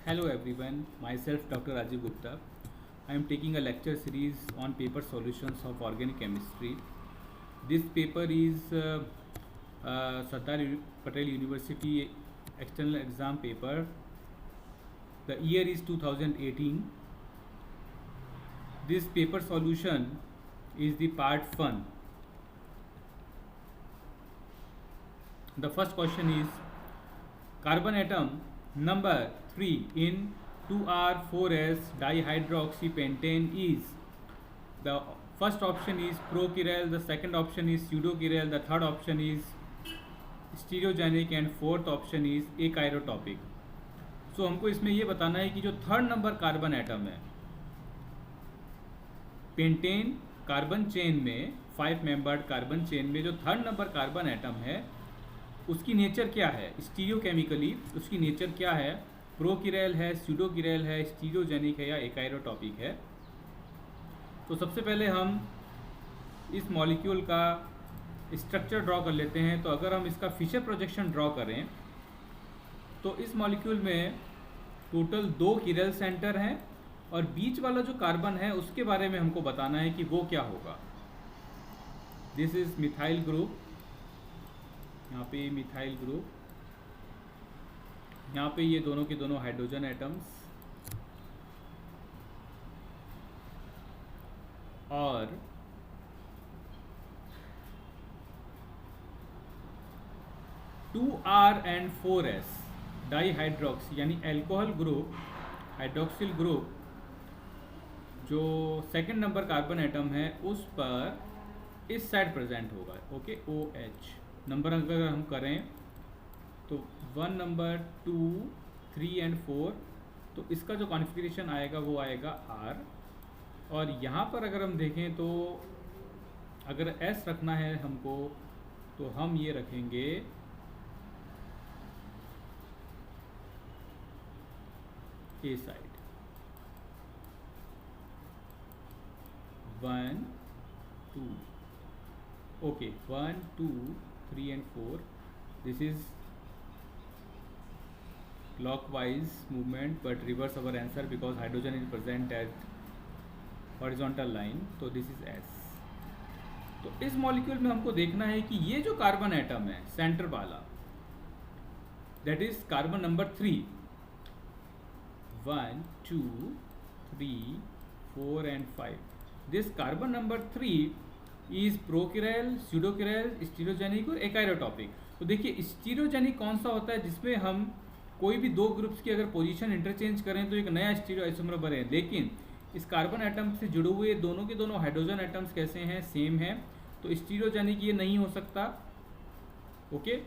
Hello everyone, myself Dr. Rajiv Gupta. I am taking a lecture series on paper solutions of organic chemistry. This paper is Sardar Patel University external exam paper. The year is 2018. This paper solution is the part 1. The first question is carbon atom number 3 in 2R4S dihydroxypentane is. The first option is prochiral, the second option is pseudochiral, the third option is stereogenic and fourth option is acheirotopic. So हमको इसमें ये बताना है कि जो third number carbon atom है pentane carbon chain में 5 membered carbon chain में जो थर्ड नंबर कार्बन एटम है उसकी नेचर क्या है, स्टीरियोकेमिकली उसकी नेचर क्या है, प्रोकिरल है, स्यूडोकिरल है, स्टीरियोजेनिक है या एकाइरोटॉपिक है। तो सबसे पहले हम इस मॉलिक्यूल का स्ट्रक्चर ड्रॉ कर लेते हैं। तो अगर हम इसका फिशर प्रोजेक्शन ड्रॉ करें तो इस मॉलिक्यूल में टोटल 2 किरल सेंटर हैं और बीच वाला जो कार्बन है उसके बारे में हमको बताना है कि वो क्या होगा। दिस इज मिथाइल ग्रुप, यहाँ पे मिथाइल ग्रुप, यहाँ पे ये दोनों के दोनों हाइड्रोजन एटम्स और two R and 4S dihydroxy यानी एल्कोहल ग्रुप, हाइड्रोक्सिल ग्रुप जो सेकंड नंबर कार्बन एटम है उस पर इस साइड प्रेजेंट होगा। ओके, OH नंबर अगर हम करें तो 1 नंबर 2 3 एंड 4, तो इसका जो कॉन्फ़िगरेशन आएगा वो आएगा R। और यहाँ पर अगर हम देखें तो अगर S रखना है हमको तो हम ये रखेंगे A side 1 2, okay, 1 2 3 and 4. This is clockwise movement but reverse our answer because hydrogen is present at horizontal line. तो this is S. तो इस मॉलिक्यूल में हमको देखना है कि ये जो कार्बन एटम है सेंटर वाला that is carbon number 3, 1 2 3 4 and 5. This carbon number 3 is prochiral, pseudochiral, stereogenic और एकाइरोटॉपिक। तो देखिए स्टीरियोजेनिक कौन सा होता है जिसमें हम कोई भी 2 ग्रुप्स की अगर पोजीशन इंटरचेंज करें तो एक नया स्टीरियो आइसोमर बने। लेकिन इस कार्बन एटम से जुड़े हुए दोनों के दोनों हाइड्रोजन एटम्स कैसे हैं, सेम हैं, तो स्टीरियोजेनिक ये नहीं हो सकता। ओके,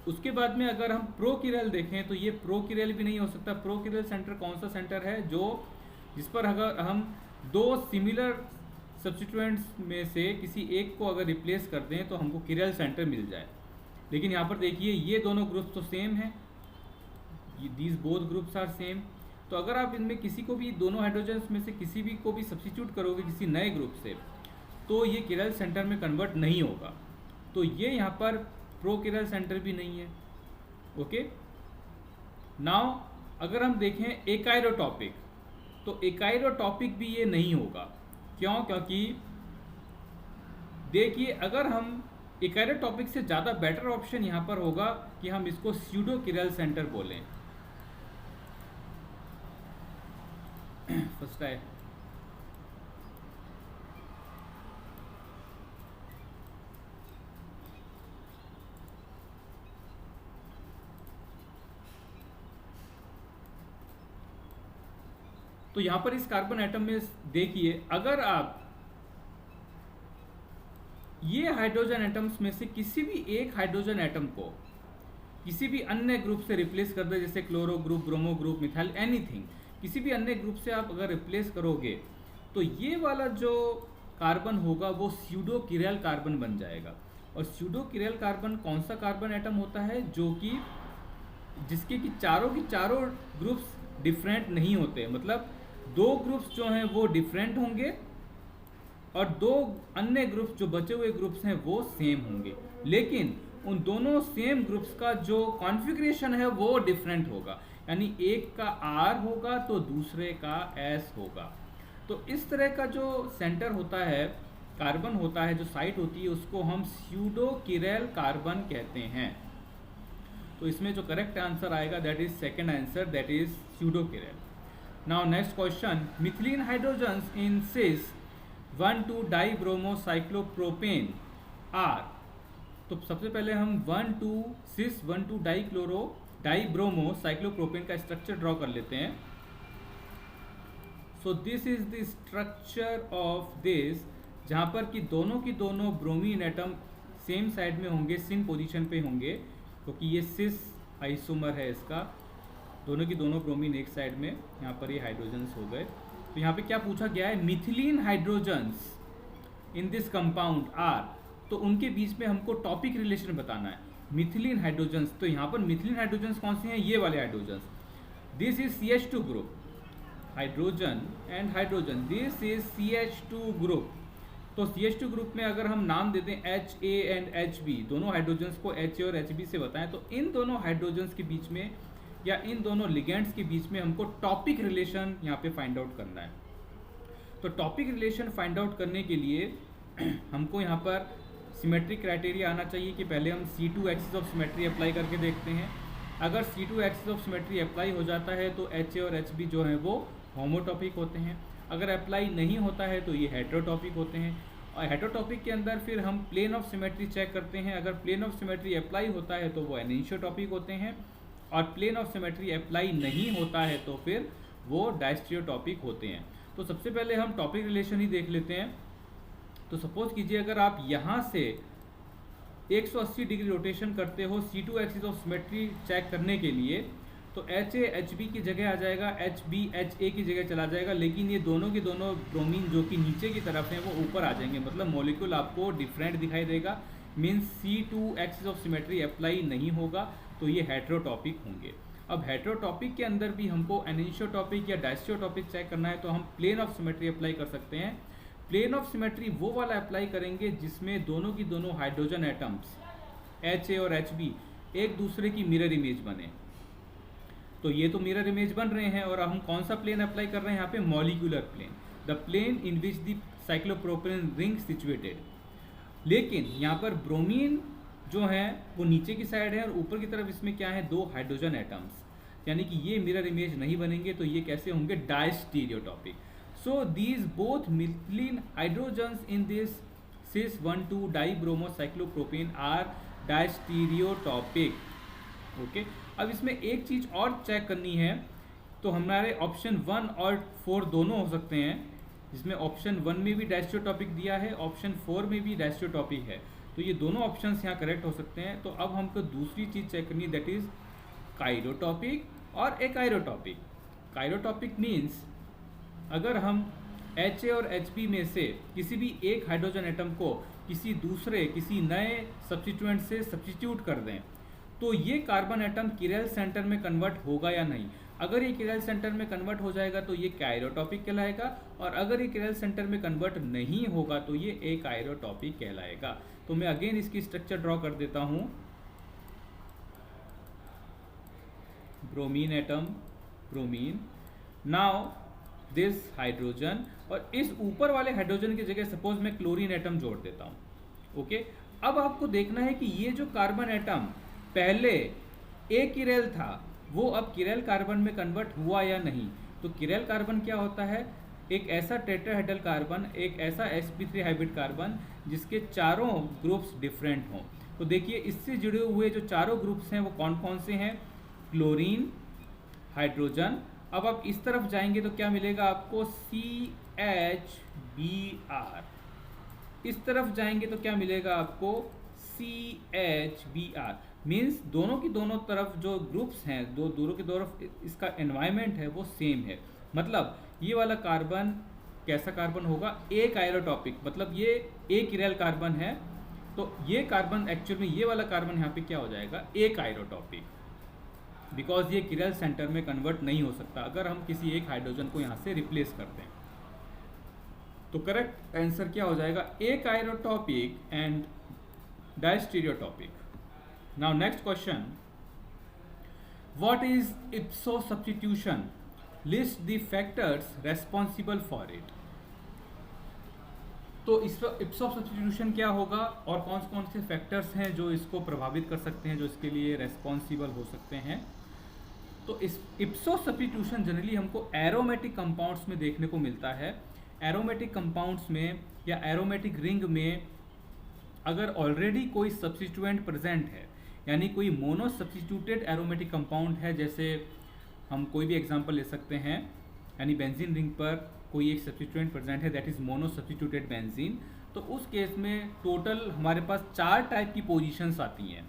उसके बाद में अगर हम प्रोकिरल देखें तो ये प्रोकिरल भी नहीं हो सकता। प्रोकिरल सेंटर कौन सा सेंटर है जो जिस पर अगर हम 2 सिमिलर सब्स्टिट्यूएंट्स में से किसी एक को अगर रिप्लेस कर दें तो हमको किरल सेंटर मिल जाए। लेकिन यहाँ पर देखिए ये दोनों ग्रुप्स तो सेम हैं, these both groups are same. तो अगर आप इनमें किसी को भी, दोनों हाइड्रोजन्स में से किसी भी को भी सब्स्टिट्यूट करोगे किसी नए ग्रुप से तो ये किरल सेंटर में कन्वर्ट नहीं होगा। तो ये यहाँ पर प्रो किरल सेंटर भी नहीं है। ओके, नाउ अगर हम देखें एकाइरोटॉपिक तो एकाइरोटॉपिक भी ये नहीं होगा। क्यों? क्योंकि देखिए अगर हम एकाइरोटॉपिक से ज़्यादा बेटर ऑप्शन यहाँ पर होगा कि हम इसको स्यूडोकिरल सेंटर बोलें। फर्स्ट है तो यहाँ पर इस कार्बन एटम में देखिए अगर आप ये हाइड्रोजन एटम्स में से किसी भी एक हाइड्रोजन एटम को किसी भी अन्य ग्रुप से रिप्लेस कर दे, जैसे chloro group, bromo group, methyl, anything, किसी भी अन्य ग्रुप से आप अगर रिप्लेस करोगे तो ये वाला जो कार्बन होगा वो स्यूडोकिरल कार्बन बन जाएगा। और स्यूडोकिरल कार्बन कौन सा कार्बन एटम होता है जो कि जिसके कि चारों ग्रुप्स डिफरेंट नहीं होते, मतलब 2 ग्रुप्स जो हैं वो डिफरेंट होंगे और 2 अन्य ग्रुप्स जो बचे हुए ग्रुप्स हैं वो सेम होंगे, लेकिन उन दोनों सेम ग्रुप्स का जो कॉन्फ़िगरेशन है वो डिफरेंट होगा। यानी एक का R होगा तो दूसरे का S होगा। तो इस तरह का जो सेंटर होता है, कार्बन होता है, जो साइट होती है, उसको हम स्यूडो किरेल कार्बन कहते हैं। तो इसमें जो करेक्ट आंसर आएगा that is second answer, that is pseudochiral. Now next question, methylene hydrogens in cis 1,2 dibromocyclopropane are. तो सबसे पहले हम 1,2 सिस 1,2 डाइब्रोमोसाइक्लोप्रोपेन का स्ट्रक्चर ड्रॉ कर लेते हैं। So this is the structure of this, जहाँ पर कि दोनों की दोनों ब्रोमीन एटम सेम साइड में होंगे, सेम पोजीशन पे होंगे, क्योंकि ये सिस आइसोमर है इसका। दोनों की दोनों ब्रोमीन एक साइड में, यहाँ पर ये हाइड्रोजन्स हो गए। तो यहाँ पे क्या पूछा गया है, methylene hydrogens in this compound are, तो उनके बीच में हमको टॉपिक रिलेशन बताना है। मिथिलीन हाइड्रोजन्स, तो यहाँ पर मिथिलीन हाइड्रोजन्स कौन से हैं, ये वाले hydrogens. This is CH2 group, hydrogen and hydrogen, this is CH2 group. तो CH2 ग्रुप में अगर हम नाम देते हैं HA एंड HB, दोनों हाइड्रोजन्स को HA और HB से बताएं, तो इन दोनों हाइड्रोजन्स के बीच में या इन दोनों लिगेंड्स के बीच में हमको टॉपिक रिलेशन यहाँ पे फाइंड आउट करना है। तो टॉपिक रिलेशन फाइंड आउट करने के लिए हमको यहाँ पर सिमेट्रिक क्राइटेरिया आना चाहिए कि पहले हम C2 axis of symmetry apply करके देखते हैं। अगर C2 axis of symmetry apply हो जाता है तो HA और HB जो है वो होमोटॉपिक होते हैं। अगर अप्लाई नहीं होता है तो ये हेटेरोटॉपिक होते हैं। और हेटेरोटॉपिक के अंदर फिर हम प्लेन ऑफ सिमेट्री चेक करते हैं। अगर प्लेन ऑफ सिमेट्री अप्लाई होता है तो वो एनिसोटॉपिक होते हैं, और प्लेन ऑफ सिमेट्री अप्लाई नहीं होता है तो फिर वो डायस्टेरियोटॉपिक होते हैं। तो सबसे पहले हम टॉपिक रिलेशन ही देख लेते हैं। तो सपोज कीजिए अगर आप यहाँ से 180 डिग्री रोटेशन करते हो C2 axis of symmetry check करने के लिए, तो HA HB की जगह आ जाएगा, HB HA की जगह चला जाएगा, लेकिन ये दोनों के दोनों ब्रोमीन जो कि नीचे की तरफ हैं वो ऊपर आ जाएंगे, मतलब मॉलिक्यूल आपको डिफरेंट दिखाई देगा। Means C2 axis of symmetry apply नहीं होगा, तो ये हेटेरोटॉपिक होंगे। अब हेटेरोटॉपिक के अंदर भी हमको एनिसोटॉपिक या डायस्टेरियोटॉपिक चेक करना है, तो हम प्लेन ऑफ सिमेट्री अप्लाई कर सकते हैं। प्लेन ऑफ सिमेट्री वो वाला अप्लाई करेंगे जिसमें दोनों की दोनों हाइड्रोजन एटम्स HA और HB एक दूसरे की मिरर इमेज बने। तो ये तो मिरर इमेज बन रहे हैं, और हम कौन सा प्लेन अप्लाई कर रहे हैं यहाँ पे, molecular plane, the plane in which the cyclopropane ring situated. लेकिन यहाँ पर ब्रोमीन जो है वो नीचे की साइड है, और ऊपर की तरफ इसमें क्या है, दो हाइड्रोजन एटम्स, यानी कि ये मिरर इमेज नहीं बनेंगे। तो ये कैसे होंगे, diastereotopic. So these both methylene hydrogens in this cis 1,2 dibromocyclopropane are diastereotopic. Okay, अब इसमें एक चीज़ और चेक करनी है। तो हमारे ऑप्शन 1 और 4 दोनों हो सकते हैं, जिसमें ऑप्शन 1 में भी डायस्टेरियोटॉपिक दिया है, ऑप्शन 4 में भी डायस्टेरियोटॉपिक है। तो ये दोनों ऑप्शंस यहाँ करेक्ट हो सकते हैं। तो अब हमको दूसरी चीज़ चेक करनी है, दैट इज काइरोटॉपिक और एकाइरोटॉपिक। काइरोटॉपिक मीन्स अगर हम HA और HB में से किसी भी एक हाइड्रोजन एटम को किसी दूसरे, किसी नए सब्स्टिट्यूएंट से सब्स्टिट्यूट कर दें, तो ये कार्बन एटम किरेल सेंटर में कन्वर्ट होगा या नहीं। अगर ये किरेल सेंटर में कन्वर्ट हो जाएगा तो ये काइरोटॉपिक कहलाएगा, और अगर ये किरेल सेंटर में कन्वर्ट नहीं होगा तो ये एकाइरोटॉपिक कहलाएगा। तो मैं अगेन इसकी स्ट्रक्चर ड्रॉ कर देता हूँ। Bromine atom, bromine, now this hydrogen, और इस ऊपर वाले हाइड्रोजन की जगह सपोज मैं क्लोरीन एटम जोड़ देता हूँ। ओके, अब आपको देखना है कि ये जो कार्बन एटम पहले एक किरेल था वो अब किरेल कार्बन में कन्वर्ट हुआ या नहीं। तो किरेल कार्बन क्या होता है, एक ऐसा टेट्राहेड्रल कार्बन, एक ऐसा sp3 हाइब्रिड कार्बन जिसके चारों ग्रुप्स डिफरेंट हों। तो देखिए इससे जुड़े हुए जो चारों ग्रुप्स हैं वो कौन कौन से हैं, क्लोरीन, हाइड्रोजन। अब आप इस तरफ जाएंगे तो क्या मिलेगा आपको, CHBr। इस तरफ जाएंगे तो क्या मिलेगा आपको, CHBr। मीन्स दोनों की दोनों तरफ जो ग्रुप्स हैं, दोनों की तरफ इसका एनवायरनमेंट है वो सेम है। मतलब ये वाला कार्बन कैसा कार्बन होगा, एक आयरोटॉपिक, मतलब ये एक किरेल कार्बन है। तो ये कार्बन एक्चुअल में, ये वाला कार्बन यहाँ पे क्या हो जाएगा, एक आयरोटॉपिक, बिकॉज ये किरेल सेंटर में कन्वर्ट नहीं हो सकता अगर हम किसी एक हाइड्रोजन को यहाँ से रिप्लेस करते हैं। तो करेक्ट आंसर क्या हो जाएगा, achirotopic and diastereotopic. Now next question, What is ipso substitution? List the factors responsible for it. तो इस इप्सो सब्स्टिट्यूशन क्या होगा और कौन कौन से फैक्टर्स हैं जो इसको प्रभावित कर सकते हैं, जो इसके लिए रेस्पॉन्सिबल हो सकते हैं. तो इस इप्सो सब्स्टिट्यूशन जनरली हमको एरोमेटिक कंपाउंड्स में देखने को मिलता है. एरोमेटिक कंपाउंड्स में या एरोमेटिक रिंग में अगर ऑलरेडी कोई सब्स्टिट्यूएंट प्रेजेंट है, यानी कोई मोनो सब्स्टिट्यूटेड एरोमेटिक कंपाउंड है, जैसे हम कोई भी एग्जांपल ले सकते हैं, यानी बेंजीन रिंग पर कोई एक सब्स्टिट्यूएंट प्रेजेंट है, that is mono substituted benzene. तो उस केस में टोटल हमारे पास 4 टाइप की पोजीशंस आती हैं.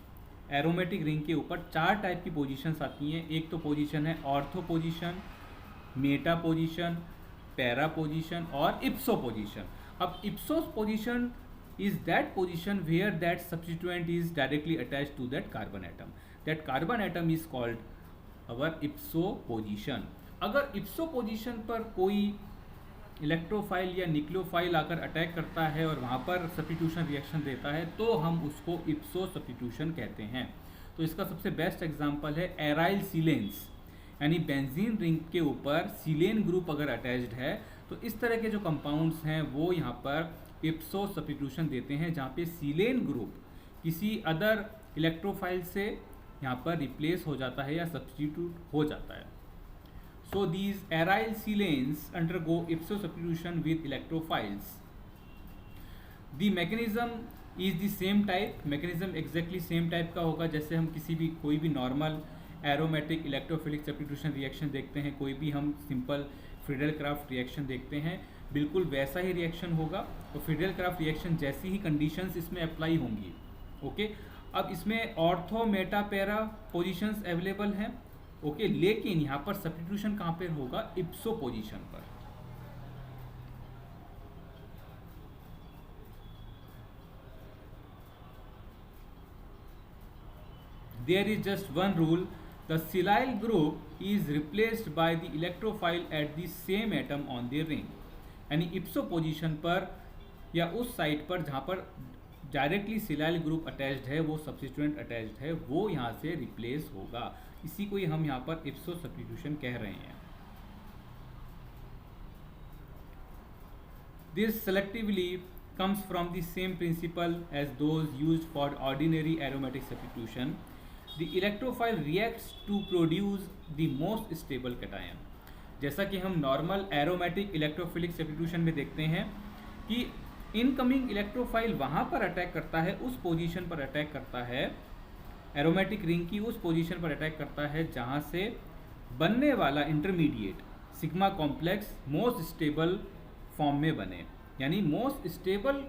एरोमेटिक रिंग के ऊपर 4 टाइप की पोजीशंस आती हैं. एक तो पोजीशन है ortho position, Meta position, para position और इप्सो पोजीशन. अब इप्सो position is that position where that substituent is directly attached to that carbon atom. That carbon atom is called our ipso position. अगर ipso position पर कोई electrophile या nucleophile आकर attack करता है और वहाँ पर सब्स्टिट्यूशन रिएक्शन देता है तो हम उसको इप्सो सब्स्टिट्यूशन कहते हैं. तो इसका सबसे बेस्ट एग्जांपल है एराइल सीलेन्स, यानी बेंजीन रिंग के ऊपर सीलेन ग्रुप अगर अटैच्ड है तो इस तरह के जो कंपाउंड्स हैं वो यहाँ पर इप्सो सब्स्टिट्यूशन देते हैं, जहाँ पे सीलेन ग्रुप किसी अदर इलेक्ट्रोफाइल से यहाँ पर रिप्लेस हो जाता है या सब्स्टिट्यूट हो जाता है. So these aryl silanes undergo ipso substitution with electrophiles. The mechanism is the same type. Mechanism exactly same type का होगा जैसे हम किसी भी कोई भी normal aromatic electrophilic substitution reaction देखते हैं, कोई भी हम सिंपल फ्रीडल क्राफ्ट रिएक्शन देखते हैं, बिल्कुल वैसा ही रिएक्शन होगा. तो फ्रीडल क्राफ्ट रिएक्शन जैसी ही कंडीशंस इसमें अप्लाई होंगी. ओके, अब इसमें ortho meta para positions available हैं. ओके, लेकिन यहाँ पर सब्स्टिट्यूशन कहाँ पर होगा? इप्सो पोजीशन पर. There is just one rule. The silyl group is replaced by the electrophile at the same atom on the ring. यानी इप्सो पोजीशन पर या उस साइड पर जहाँ पर डायरेक्टली सिलाइल ग्रुप अटैच्ड है, वो सब्स्टिट्यूएंट अटैच्ड है, वो यहाँ से रिप्लेस होगा. इसी को ही हम यहाँ पर इप्सो सब्स्टिट्यूशन कह रहे हैं. This selectively comes from the same principle as those used for ordinary aromatic substitution. The electrophile reacts to produce the most stable cation. जैसा कि हम नॉर्मल एरोमेटिक इलेक्ट्रोफिलिक सब्स्टिट्यूशन में देखते हैं कि इनकमिंग इलेक्ट्रोफाइल वहाँ पर अटैक करता है, उस पोजीशन पर अटैक करता है, एरोमेटिक रिंग की उस पोजीशन पर अटैक करता है जहाँ से बनने वाला intermediate sigma complex most stable form में बने, यानी मोस्ट स्टेबल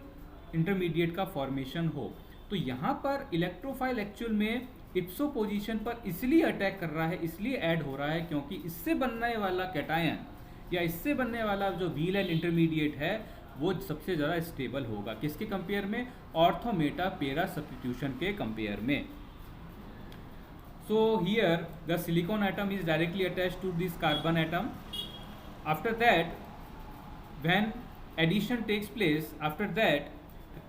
इंटरमीडिएट का फॉर्मेशन हो. तो यहाँ पर इलेक्ट्रोफाइल एक्चुअल में इप्सो पोजीशन पर इसलिए अटैक कर रहा है, इसलिए ऐड हो रहा है क्योंकि इससे बनने वाला कैटायन या इससे बनने वाला जो व्हील एंड इंटरमीडिएट है वो सबसे ज़्यादा स्टेबल होगा. किसके कंपेयर में? ऑर्थो मेटा पैरा सब्स्टिट्यूशन के कंपेयर में. So here the silicon atom is directly attached to this carbon atom. After that when addition takes place, after that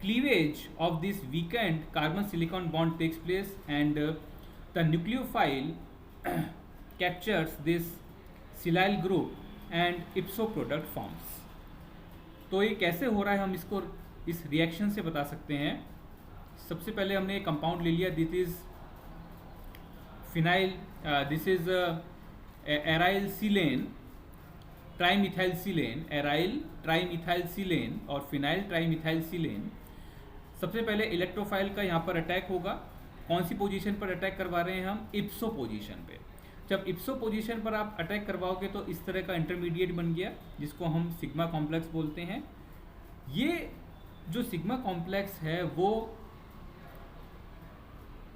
cleavage of this weakened carbon silicon bond takes place and the nucleophile captures this silyl group and ipso product forms. तो ये कैसे हो रहा है हम इसको इस reaction से बता सकते हैं. सबसे पहले हमने एक कंपाउंड ले लिया, this is phenyl, this is aryl silane, trimethyl silane, aryl trimethyl silane और फिनाइल ट्राइमिथाइल सीलेन. सबसे पहले इलेक्ट्रोफाइल का यहाँ पर अटैक होगा. कौन सी पोजीशन पर अटैक करवा रहे हैं हम? इप्सो पोजीशन पे. जब इप्सो पोजीशन पर आप अटैक करवाओगे तो इस तरह का इंटरमीडिएट बन गया जिसको हम सिग्मा कॉम्प्लेक्स बोलते हैं. ये जो सिग्मा कॉम्प्लेक्स है वो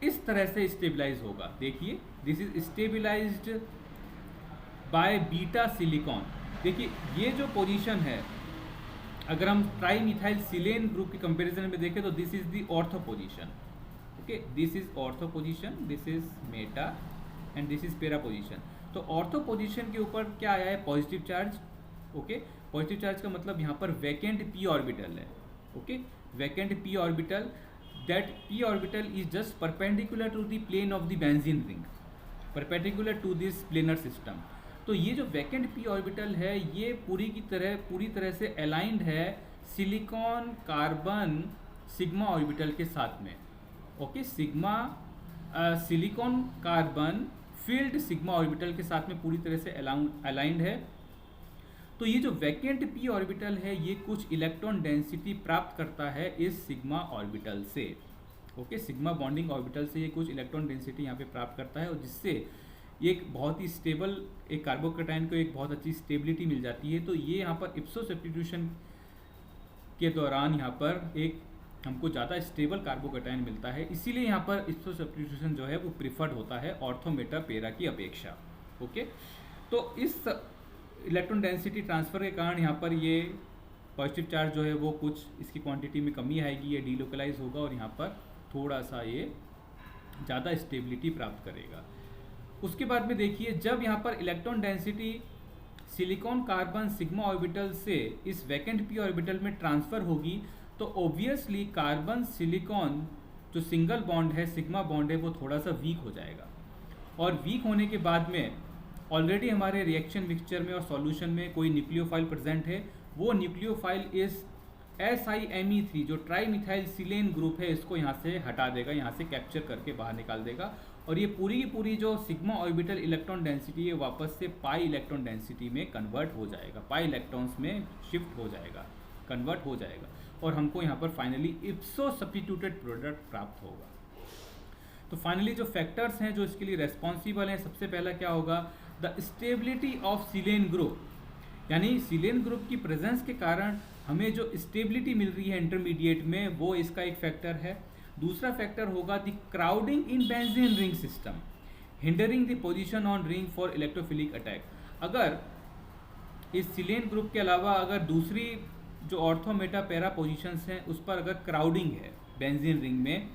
इस तरह से स्टेबलाइज होगा. देखिए, this is stabilized by beta silicon. देखिए ये जो पोजीशन है, अगर हम ट्राइमिथाइल सिलेन ग्रुप के कंपैरिजन में देखें तो this is the ortho position. Okay, this is ortho position, this is meta and this is para position. तो ऑर्थो पोजीशन के ऊपर क्या आया है? Positive charge. Okay, positive charge का मतलब यहाँ पर वैकेंट पी ऑर्बिटल है. Okay, vacant p orbital, that P orbital is just perpendicular to the plane of the benzene ring. Perpendicular to this planar system. तो ये जो वैकेंट p ऑर्बिटल है ये पूरी तरह से अलाइंड है सिलिकॉन कार्बन सिग्मा ऑर्बिटल के साथ में। Okay, silicon carbon field sigma orbital के साथ में पूरी तरह से अलाइंड है। तो ये जो वैकेंट p ऑर्बिटल है ये कुछ इलेक्ट्रॉन डेंसिटी प्राप्त करता है इस सिग्मा ऑर्बिटल से। ओके, सिग्मा बॉन्डिंग ऑर्बिटल से ये कुछ इलेक्ट्रॉन डेंसिटी यहाँ पे प्राप्त करता है और जिससे ये एक बहुत ही स्टेबल, एक कार्बोकैटायन को एक बहुत अच्छी स्टेबिलिटी मिल जाती है। तो ये यहाँ पर इप्सो सब्स्टिट्यूशन के दौरान यहाँ पर एक हमको ज़्यादा स्टेबल कार्बोकैटायन मिलता है, इसीलिए यहाँ पर इप्सो सब्स्टिट्यूशन जो है वो प्रिफर्ड होता है ऑर्थो मेटा पेरा की अपेक्षा। ओके, तो इस इलेक्ट्रॉन डेंसिटी ट्रांसफ़र के कारण यहाँ पर ये पॉजिटिव चार्ज जो है वो कुछ इसकी क्वांटिटी में कमी आएगी, ये डीलोकलाइज होगा और यहाँ पर थोड़ा सा ये ज़्यादा स्टेबिलिटी प्राप्त करेगा। उसके बाद में देखिए, जब यहाँ पर electron density silicon carbon sigma orbital से इस वैकेंट p ऑर्बिटल में ट्रांसफ़र होगी तो ऑब्वियसली कार्बन सिलिकॉन जो सिंगल बॉन्ड है, सिग्मा बॉन्ड है, वो थोड़ा सा वीक हो जाएगा। और वीक होने के बाद में ऑलरेडी हमारे रिएक्शन मिक्सचर में और सॉल्यूशन में कोई न्यूक्लियोफाइल प्रेजेंट है, वो न्यूक्लियोफाइल इस SiMe3 जो ट्राई मिथाइल सिलेन ग्रुप है इसको यहाँ से हटा देगा, यहाँ से कैप्चर करके बाहर निकाल देगा और ये पूरी की पूरी जो सिग्मा ऑर्बिटल इलेक्ट्रॉन डेंसिटी है वापस से पाई इलेक्ट्रॉन डेंसिटी में कन्वर्ट हो जाएगा, पाई इलेक्ट्रॉन्स में शिफ्ट हो जाएगा, कन्वर्ट हो जाएगा और हमको यहाँ पर फाइनली इप्सो सब्स्टिट्यूटेड प्रोडक्ट प्राप्त होगा। तो फाइनली जो फैक्टर्स हैं जो इसके लिए रेस्पॉन्सिबल हैं, सबसे पहला क्या होगा, the stability of silane group, यानी सिलेन ग्रुप की प्रेजेंस के कारण हमें जो स्टेबिलिटी मिल रही है इंटरमीडिएट में, वो इसका एक फैक्टर है। दूसरा फैक्टर होगा the crowding in benzene ring system hindering the position on ring for electrophilic attack. अगर इस सिलेन ग्रुप के अलावा अगर दूसरी जो ऑर्थो मेटा पैरा पोजीशंस हैं उस पर अगर क्राउडिंग है बेंजीन रिंग में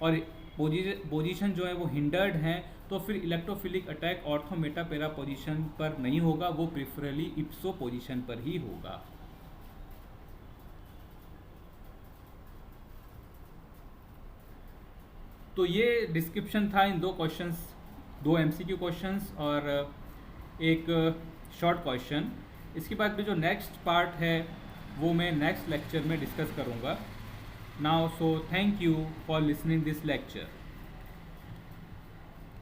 और पोजीशन जो है वो हिंडर्ड हैं, तो फिर electrophilic attack ortho meta para position पर नहीं होगा, वो प्रिफरली इप्सो पोजीशन पर ही होगा। तो ये डिस्क्रिप्शन था इन दो क्वेश्चंस, दो MCQ क्वेश्चंस और एक शॉर्ट क्वेश्चन। इसके बाद में जो नेक्स्ट पार्ट है वो मैं नेक्स्ट लेक्चर में डिस्कस करूँगा। Now so thank you for listening this lecture.